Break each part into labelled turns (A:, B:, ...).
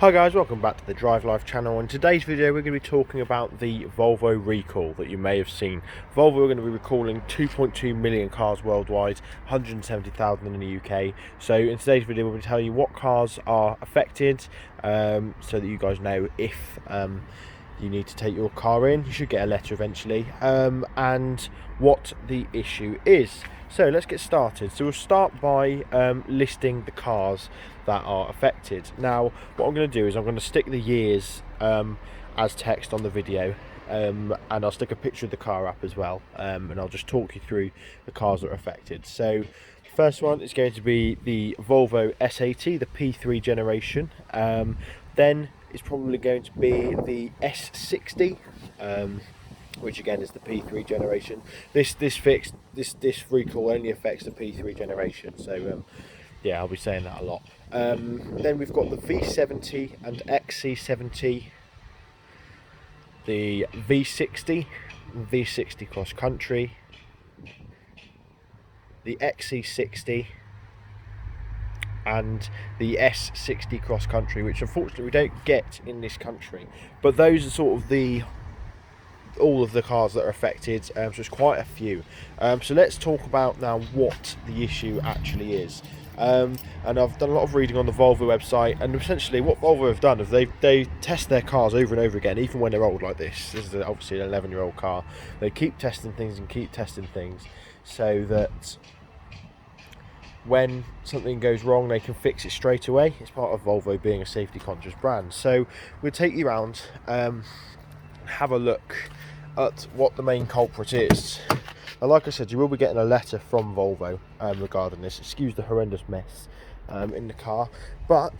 A: Hi guys, welcome back to the Drive Life channel. In today's video we're going to be talking about the Volvo recall that you may have seen. Volvo are going to be recalling 2.2 million cars worldwide, 170,000 in the UK. So in today's video we'll be telling you what cars are affected, so that you guys know if you need to take your car in. You should get a letter eventually, and what the issue is. So let's get started. So we'll start by listing the cars that are affected. Now what I'm going to do is I'm going to stick the years as text on the video, and I'll stick a picture of the car up as well, and I'll just talk you through the cars that are affected. So the first one is going to be the Volvo S80, the P3 generation. Then it's probably going to be the S60, which again is the P3 generation. This recall only affects the P3 generation, so yeah, I'll be saying that a lot. Then we've got the V70 and XC70, the V60, V60 cross country, the XC60, and the S60 cross country, which unfortunately we don't get in this country. But those are sort of all of the cars that are affected, so it's quite a few. So let's talk about now what the issue actually is. And I've done a lot of reading on the Volvo website, and essentially what Volvo have done is they test their cars over and over again, even when they're old like this. This is obviously an 11-year-old car. They keep testing things and keep testing things so that when something goes wrong they can fix it straight away. It's part of Volvo being a safety conscious brand. So we'll take you around, have a look at what the main culprit is. Now, like I said, you will be getting a letter from Volvo regarding this. Excuse the horrendous mess in the car, but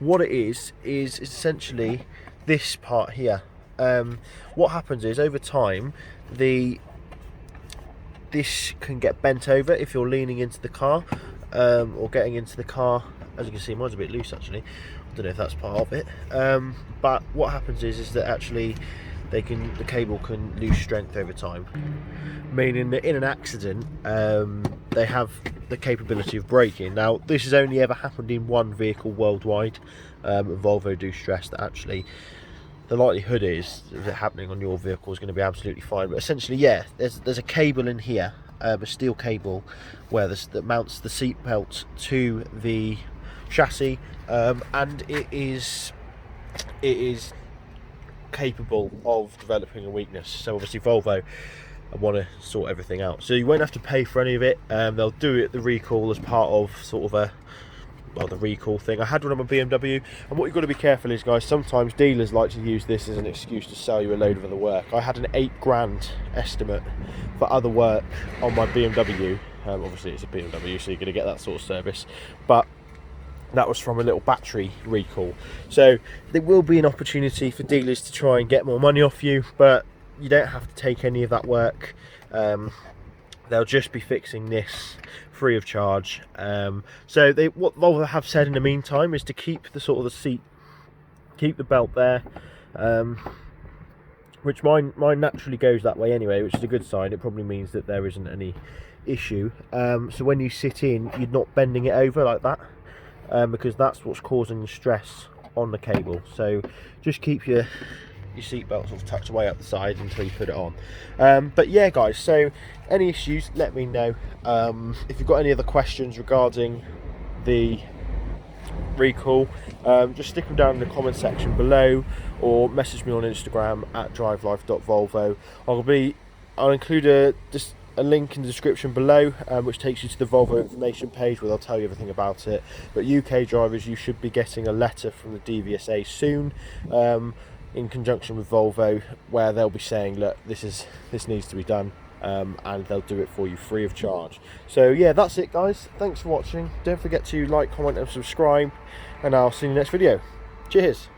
A: what it is essentially this part here. What happens is over time this can get bent over if you're leaning into the car, or getting into the car. As you can see, mine's a bit loose actually. I don't know if that's part of it, but what happens is that actually the cable can lose strength over time, meaning that in an accident they have the capability of breaking. Now this has only ever happened in one vehicle worldwide. Volvo do stress that actually the likelihood is of it happening on your vehicle is going to be absolutely fine. But essentially, yeah, there's a cable in here, a steel cable, that mounts the seat belt to the chassis, and it is capable of developing a weakness. So obviously Volvo want to sort everything out, so you won't have to pay for any of it. They'll do it, the recall, as part of sort of the recall thing. I had one on my BMW, and what you've got to be careful is, guys, sometimes dealers like to use this as an excuse to sell you a load of other work. I had an 8 grand estimate for other work on my BMW. Obviously it's a BMW, so you're going to get that sort of service, but that was from a little battery recall. So there will be an opportunity for dealers to try and get more money off you, but you don't have to take any of that work. They'll just be fixing this free of charge. So what Volvo have said in the meantime is to keep the sort of the seat, keep the belt there, which mine naturally goes that way anyway, which is a good sign. It probably means that there isn't any issue. So when you sit in, you're not bending it over like that, because that's what's causing the stress on the cable. So just keep your seat belt sort of tucked away up the side until you put it on. But yeah, guys, so any issues, let me know. If you've got any other questions regarding the recall, just stick them down in the comment section below, or message me on Instagram at drivelife.volvo. I'll include a link in the description below, which takes you to the Volvo information page, where they'll tell you everything about it. But UK drivers, you should be getting a letter from the DVSA soon, in conjunction with Volvo, where they'll be saying, look, this needs to be done, and they'll do it for you free of charge. So yeah, that's it, guys. Thanks for watching. Don't forget to like, comment and subscribe, and I'll see you in the next video. Cheers.